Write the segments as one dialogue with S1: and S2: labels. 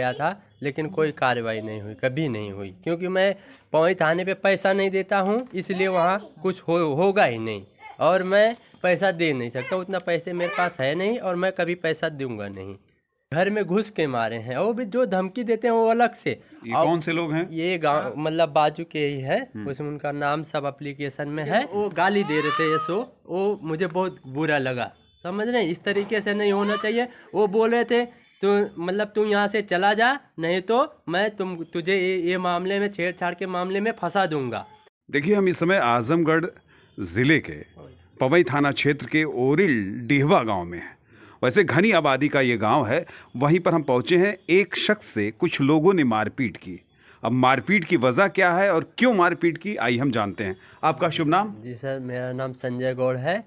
S1: गया था, लेकिन कोई कार्रवाई नहीं हुई, कभी नहीं हुई, क्योंकि मैं पवई थाने पे पैसा नहीं देता हूँ, इसलिए वहाँ कुछ होगा ही नहीं। और मैं पैसा दे नहीं सकता, उतना पैसे मेरे पास है नहीं, और मैं कभी पैसा दूंगा नहीं। घर में घुस के मारे हैं, वो भी जो धमकी देते हैं वो अलग से।
S2: ये कौन से लोग हैं?
S1: ये गाँव मतलब बाजू के ही है, उसमें उनका नाम सब एप्लीकेशन में है। वो गाली दे रहे थे यशो, वो मुझे बहुत बुरा लगा, समझ रहे हैं, इस तरीके से नहीं होना चाहिए। वो बोल रहे थे तू यहाँ से चला जा, नहीं तो मैं तुझे ये मामले में, छेड़छाड़ के मामले में फंसा दूंगा।
S2: देखिए, हम इस समय आजमगढ़ जिले के पवई थाना क्षेत्र के ओरिल डिहवा गांव में हैं। वैसे घनी आबादी का ये गांव है, वहीं पर हम पहुंचे हैं। एक शख्स से कुछ लोगों ने मारपीट की। अब मारपीट की वजह क्या है और क्यों मारपीट की, आइए हम जानते हैं। आपका शुभ नाम?
S1: जी सर, मेरा नाम संजय गौड़ है,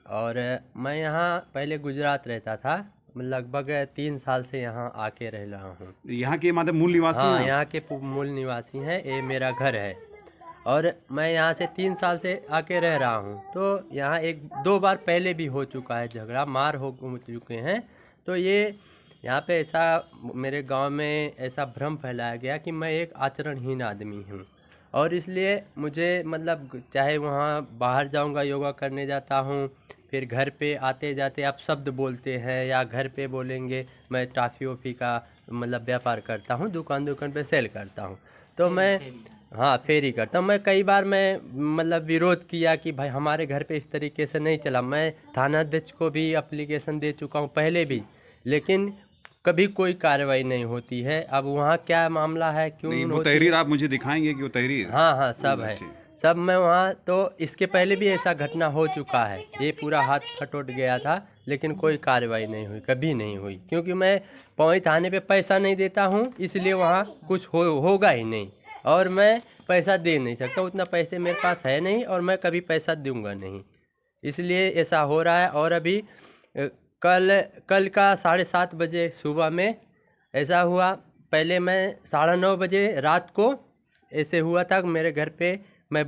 S1: और मैं यहाँ पहले गुजरात रहता था, लगभग 3 साल से यहाँ आके रह रहा हूँ।
S2: यहाँ के मतलब मूल निवासी
S1: हाँ,
S2: हैं?
S1: यहाँ के मूल निवासी हैं, ये मेरा घर है, और मैं यहाँ से 3 साल से आके रह रहा हूँ। तो यहाँ 1-2 बार पहले भी हो चुका है झगड़ा, मार हो चुके हैं। तो ये यहाँ पे ऐसा मेरे गांव में ऐसा भ्रम फैलाया गया कि मैं एक आचरणहीन आदमी हूँ, और इसलिए मुझे मतलब चाहे वहाँ बाहर जाऊँगा, योगा करने जाता हूँ, फिर घर पे आते जाते आप शब्द बोलते हैं, या घर पे बोलेंगे मैं टॉफ़ी वॉफ़ी का मतलब व्यापार करता हूँ, दुकान पे सेल करता हूँ, तो मैं हाँ फेरी करता हूँ। मैं कई बार मैं मतलब विरोध किया कि भाई हमारे घर पे इस तरीके से नहीं चला। मैं थाना अध्यक्ष को भी एप्लीकेशन दे चुका हूँ पहले भी, लेकिन कभी कोई कार्रवाई नहीं होती है। अब वहाँ क्या मामला है, क्यों
S2: नहीं, वो
S1: होती
S2: तहरीर
S1: है?
S2: आप मुझे दिखाएंगे कि वो तहरीर?
S1: हाँ सब है, सब। मैं वहाँ तो इसके पहले भी ऐसा घटना हो चुका है, ये पूरा हाथ फटोट गया था, लेकिन कोई कार्रवाई नहीं हुई, कभी नहीं हुई, क्योंकि मैं पवई थाने पे पैसा नहीं देता हूँ, इसलिए वहाँ कुछ होगा ही नहीं, और मैं पैसा दे नहीं सकता, उतना पैसे मेरे पास है नहीं, और मैं कभी पैसा दूंगा नहीं, इसलिए ऐसा हो रहा है। और अभी कल का 7:30 बजे सुबह में ऐसा हुआ। पहले मैं 9:30 बजे रात को ऐसे हुआ था, मेरे घर पे मैं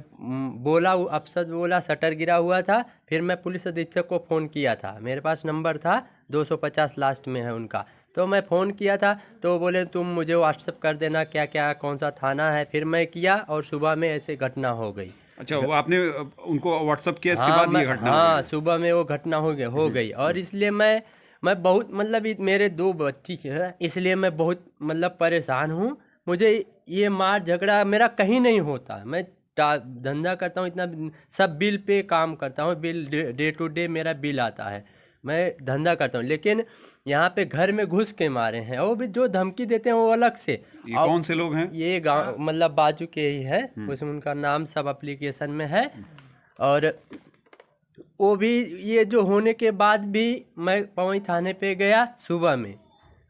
S1: बोला, अफसर बोला शटर गिरा हुआ था। फिर मैं पुलिस अधीक्षक को फ़ोन किया था, मेरे पास नंबर था 250 लास्ट में है उनका, तो मैं फ़ोन किया था, तो बोले तुम मुझे व्हाट्सएप कर देना क्या क्या कौन सा थाना है। फिर मैं किया, और सुबह में ऐसे घटना हो गई।
S2: अच्छा, वो आपने उनको व्हाट्सअप किया, इसके बाद ये घटना
S1: हाँ,
S2: हुई?
S1: सुबह में वो घटना हो गई। और इसलिए मैं बहुत मतलब मेरे 2 बच्ची है, इसलिए मैं बहुत मतलब परेशान हूँ। मुझे ये मार झगड़ा मेरा कहीं नहीं होता, मैं धंधा करता हूँ, इतना सब बिल पे काम करता हूँ, बिल डे टू डे मेरा बिल आता है, मैं धंधा करता हूँ, लेकिन यहाँ पे घर में घुस के मारे हैं। वो भी जो धमकी देते हैं वो अलग से।
S2: ये कौन से लोग हैं?
S1: ये गाँव मतलब बाजू के ही है, उसमें उनका नाम सब एप्लीकेशन में है। और वो भी ये जो होने के बाद भी मैं पवई थाने पे गया, सुबह में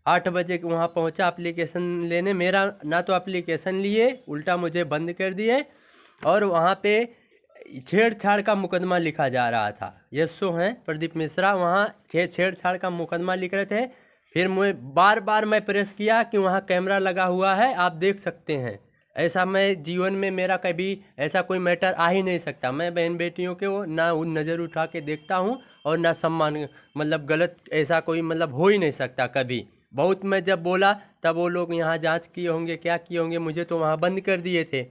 S1: 8 बजे वहाँ पहुँचा एप्लीकेशन लेने, मेरा ना तो एप्लीकेशन लिए, उल्टा मुझे बंद कर दिए, और वहाँ पे छेड़छाड़ का मुकदमा लिखा जा रहा था। यशो हैं प्रदीप मिश्रा, वहाँ छेड़छाड़ का मुकदमा लिख रहे थे। फिर मैं बार मैं प्रेस किया कि वहाँ कैमरा लगा हुआ है, आप देख सकते हैं। ऐसा मैं जीवन में मेरा कभी ऐसा कोई मैटर आ ही नहीं सकता। मैं बहन बेटियों के वो ना उन नज़र उठा के देखता हूँ, और ना सम्मान मतलब गलत ऐसा कोई मतलब हो ही नहीं सकता कभी। बहुत मैं जब बोला तब वो लोग यहाँ जांच किए होंगे, क्या किए होंगे, मुझे तो वहाँ बंद कर दिए थे।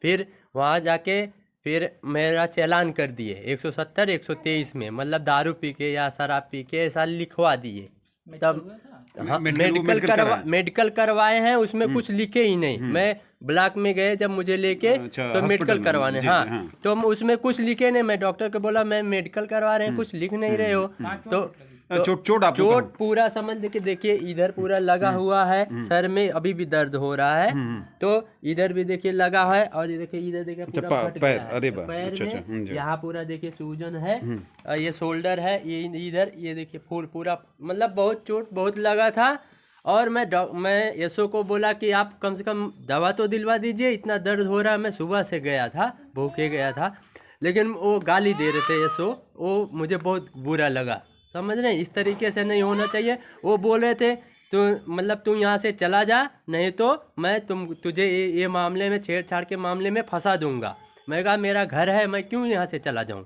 S1: फिर वहाँ जाके फिर मेरा चालान कर दिए 170 123 में, मतलब दारू पी के या शराब पी के ऐसा लिखवा दिए। तब हाँ, मेडिकल करवाए हैं, उसमें कुछ लिखे ही नहीं। मैं ब्लॉक में गए जब मुझे लेके, तो मेडिकल करवाने, हाँ, तो उसमें कुछ लिखे नहीं। मैं डॉक्टर को बोला मैं मेडिकल करवा रहे हैं, कुछ लिख नहीं रहे हो। तो चोट पूरा समझ के देखिए, इधर पूरा लगा हुआ है, सर में अभी भी दर्द हो रहा है, तो इधर भी देखिए लगा है, और ये देखिए इधर देखिए पूरा फट गया है, पैर में यहाँ पूरा देखिए सूजन है, ये शोल्डर है, ये इधर ये देखिए फूल पूरा, मतलब बहुत चोट बहुत लगा था। और मैं यशो को बोला कि आप कम से कम दवा तो दिलवा दीजिए, इतना दर्द हो रहा है। मैं सुबह से गया था, भूखे गया था, लेकिन वो गाली दे रहे थे यशो, वो मुझे बहुत बुरा लगा, समझ रहे हैं, इस तरीके से नहीं होना चाहिए। वो बोल रहे थे तू यहाँ से चला जा, नहीं तो मैं तुझे ये मामले में, छेड़छाड़ के मामले में फंसा दूंगा। मैं कहा मेरा घर है, मैं क्यों यहाँ से चला जाऊँ,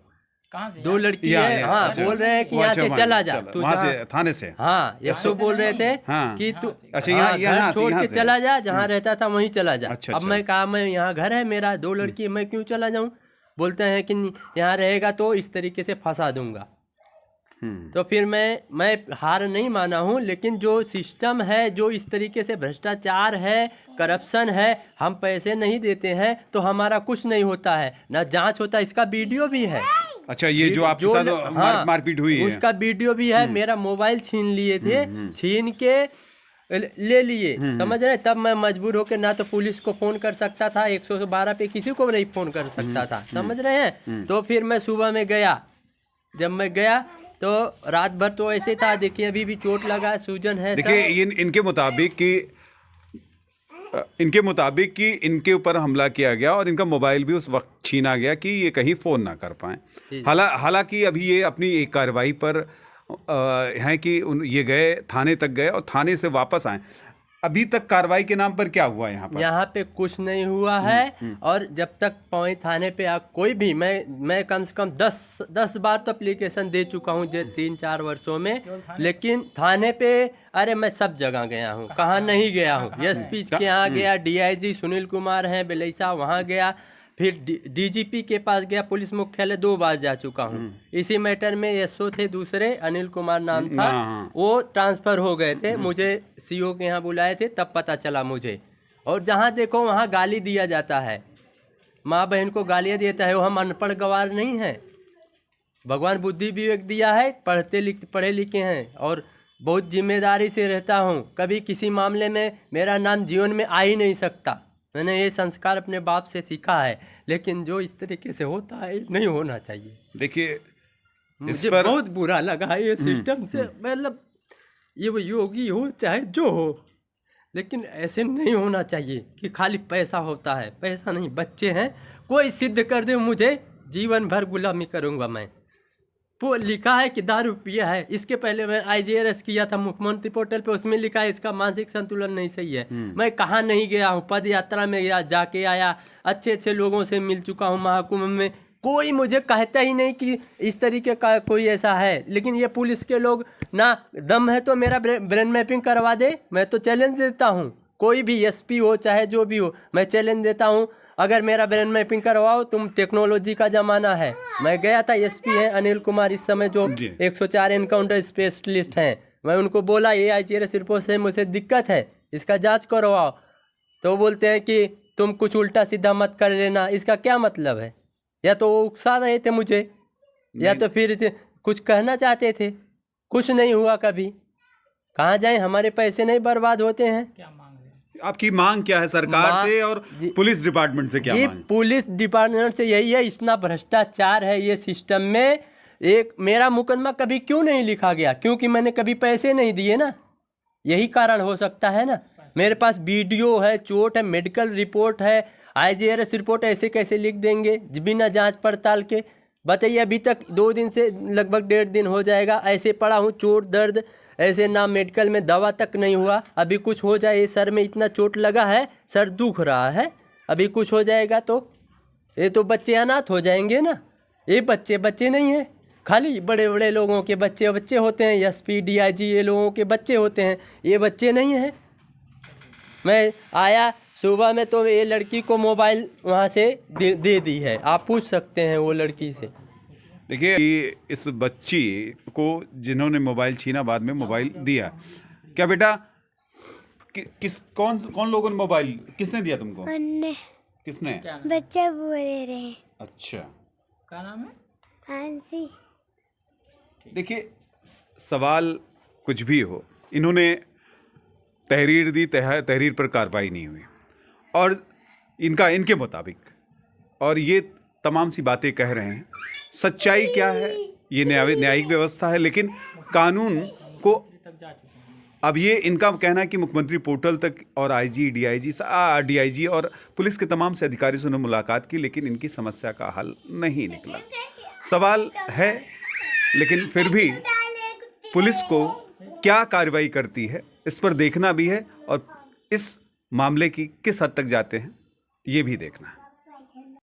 S3: कहाँ से?
S1: दो लड़की
S2: यहाँ,
S1: है,
S2: यहाँ,
S1: हाँ
S2: अच्छा।
S1: बोल रहे हैं कि
S2: वो
S1: यहाँ
S2: अच्छा,
S1: से
S2: वहाँ
S1: चला जा तू
S2: वहाँ
S1: जहाँ-
S2: से थाने से।
S1: हाँ यशो बोल रहे थे
S2: हाँ।
S1: कि तू
S2: अच्छा,
S1: हाँ,
S2: यहाँ
S1: घर छोड़
S2: यहाँ
S1: के
S2: से।
S1: चला जा, जहाँ रहता था वहीं चला जा।
S2: अच्छा,
S1: अब
S2: अच्छा।
S1: मैं कहा मैं यहाँ घर है मेरा, दो लड़की है, मैं क्यों चला जाऊँ। बोलते हैं कि यहाँ रहेगा तो इस तरीके से फंसा दूंगा। तो फिर मैं हार नहीं माना हूँ, लेकिन जो सिस्टम है, जो इस तरीके से भ्रष्टाचार है, करप्शन है, हम पैसे नहीं देते हैं तो हमारा कुछ नहीं होता है, ना जांच होता है। इसका वीडियो भी है।
S2: अच्छा, ये जो आपके साथ मारपीट हुई है,
S1: उसका वीडियो भी है। मेरा मोबाइल छीन लिए थे, छीन के ले लिए, समझ रहे। तब मैं मजबूर होकर ना तो पुलिस को फोन कर सकता था, 112 पे किसी को नहीं फोन कर सकता था, समझ रहे हैं। तो फिर मैं सुबह में गया, जब मैं गया तो रात भर तो ऐसे था। देखिए अभी भी चोट लगा, सूजन है।
S2: देखिए इनके मुताबिक कि इनके ऊपर हमला किया गया और इनका मोबाइल भी उस वक्त छीना गया कि ये कहीं फ़ोन ना कर पाएँ। हालांकि अभी ये अपनी एक कार्रवाई पर हैं कि ये गए, थाने तक गए और थाने से वापस आए। अभी तक कार्रवाई के नाम पर क्या हुआ यहाँ पर?
S1: यहाँ पे कुछ नहीं हुआ है। और जब तक पौई थाने पे कोई भी, मैं कम से कम 10 बार तो एप्लीकेशन दे चुका हूँ 3-4 वर्षों में, लेकिन थाने पे अरे मैं सब जगह गया हूँ, कहाँ नहीं गया हूँ। एसपी के यहाँ गया, डीआईजी सुनील कुमार हैं बेलैसा, वहाँ गया, फिर डीजीपी के पास गया, पुलिस मुख्यालय 2 बार जा चुका हूँ। इसी मैटर में एसओ थे दूसरे, अनिल कुमार नाम था, वो ट्रांसफर हो गए थे, मुझे सीओ के यहाँ बुलाए थे, तब पता चला मुझे। और जहाँ देखो वहाँ गाली दिया जाता है, माँ बहन को गालियाँ देता है। वो हम अनपढ़ गवार नहीं हैं, भगवान बुद्धि विवेक दिया है, पढ़े लिखे हैं और बहुत जिम्मेदारी से रहता हूँ। कभी किसी मामले में मेरा नाम जीवन में आ ही नहीं सकता। मैंने ये संस्कार अपने बाप से सीखा है, लेकिन जो इस तरीके से होता है नहीं होना चाहिए।
S2: देखिए
S1: मुझे बहुत बुरा लगा है ये सिस्टम से। मतलब ये वो योगी हो चाहे जो हो, लेकिन ऐसे नहीं होना चाहिए कि खाली पैसा होता है। पैसा नहीं, बच्चे हैं, कोई सिद्ध कर दे मुझे, जीवन भर गुलामी करूँगा मैं। वो लिखा है कि दारू पिया है। इसके पहले मैं IJRS किया था मुख्यमंत्री पोर्टल पे, उसमें लिखा है इसका मानसिक संतुलन नहीं सही है। मैं कहाँ नहीं गया हूँ, पद यात्रा में गया, जाके आया, अच्छे लोगों से मिल चुका हूँ महाकुंभ में। कोई मुझे कहता ही नहीं कि इस तरीके का कोई ऐसा है। लेकिन ये पुलिस के लोग ना, दम है तो मेरा ब्रेन मैपिंग करवा दे, मैं तो चैलेंज देता हूँ। कोई भी SP हो चाहे जो भी हो, मैं चैलेंज देता हूँ, अगर मेरा ब्रेन मैपिंग करवाओ। तुम टेक्नोलॉजी का ज़माना है। मैं गया था, SP हैं अनिल कुमार इस समय जो 104 एनकाउंटर स्पेशलिस्ट हैं, मैं उनको बोला ये IJRS रिपोर्ट से मुझे दिक्कत है, इसका जांच करवाओ। तो बोलते हैं कि तुम कुछ उल्टा सीधा मत कर लेना। इसका क्या मतलब है? या तो वो उकसा रहे थे मुझे, या तो फिर कुछ कहना चाहते थे। कुछ नहीं हुआ कभी। कहाँ जाएं, हमारे पैसे नहीं बर्बाद होते हैं।
S3: क्या मांग रहे हैं?
S2: आपकी मांग क्या है सरकार से और पुलिस डिपार्टमेंट से? क्या मांग?
S1: पुलिस डिपार्टमेंट से यही है, इतना भ्रष्टाचार है ये सिस्टम में। एक मेरा मुकदमा कभी क्यों नहीं लिखा गया? क्योंकि मैंने कभी पैसे नहीं दिए ना, यही कारण हो सकता है ना। मेरे पास वीडियो है, चोट है, मेडिकल रिपोर्ट है, IJRS रिपोर्ट, ऐसे कैसे लिख देंगे बिना जांच पड़ताल के? बताइए। अभी तक 2 दिन से लगभग 1.5 दिन हो जाएगा ऐसे पड़ा हूँ, चोट दर्द ऐसे ना, मेडिकल में दवा तक नहीं हुआ। अभी कुछ हो जाए, सर में इतना चोट लगा है, सर दुख रहा है, अभी कुछ हो जाएगा तो ये तो बच्चे अनाथ हो जाएंगे ना। ये बच्चे नहीं हैं, खाली बड़े बड़े लोगों के बच्चे होते हैं, SP DIG ये लोगों के बच्चे होते हैं, ये बच्चे नहीं हैं। मैं आया सुबह में तो ये लड़की को मोबाइल वहाँ से दे दी है, आप पूछ सकते हैं वो लड़की से।
S2: देखिए इस बच्ची को जिन्होंने मोबाइल छीना, बाद में मोबाइल दिया, क्या बेटा कौन लोगों ने मोबाइल, किसने दिया तुमको? किसने?
S4: बच्चे बोल रहे।
S2: अच्छा,
S3: क्या नाम है?
S4: हांसी।
S2: देखिए सवाल कुछ भी हो, इन्होंने तहरीर दी, तहरीर पर कार्रवाई नहीं हुई और इनके मुताबिक, और ये तमाम सी बातें कह रहे हैं। सच्चाई क्या है? ये न्यायिक व्यवस्था है, लेकिन कानून को अब ये इनका कहना है कि मुख्यमंत्री पोर्टल तक और IG DIG और पुलिस के तमाम से अधिकारी से उन्होंने मुलाकात की, लेकिन इनकी समस्या का हल नहीं निकला। सवाल है, लेकिन फिर भी पुलिस को क्या कार्रवाई करती है इस पर देखना भी है, और इस मामले की किस हद तक जाते हैं ये भी देखना है।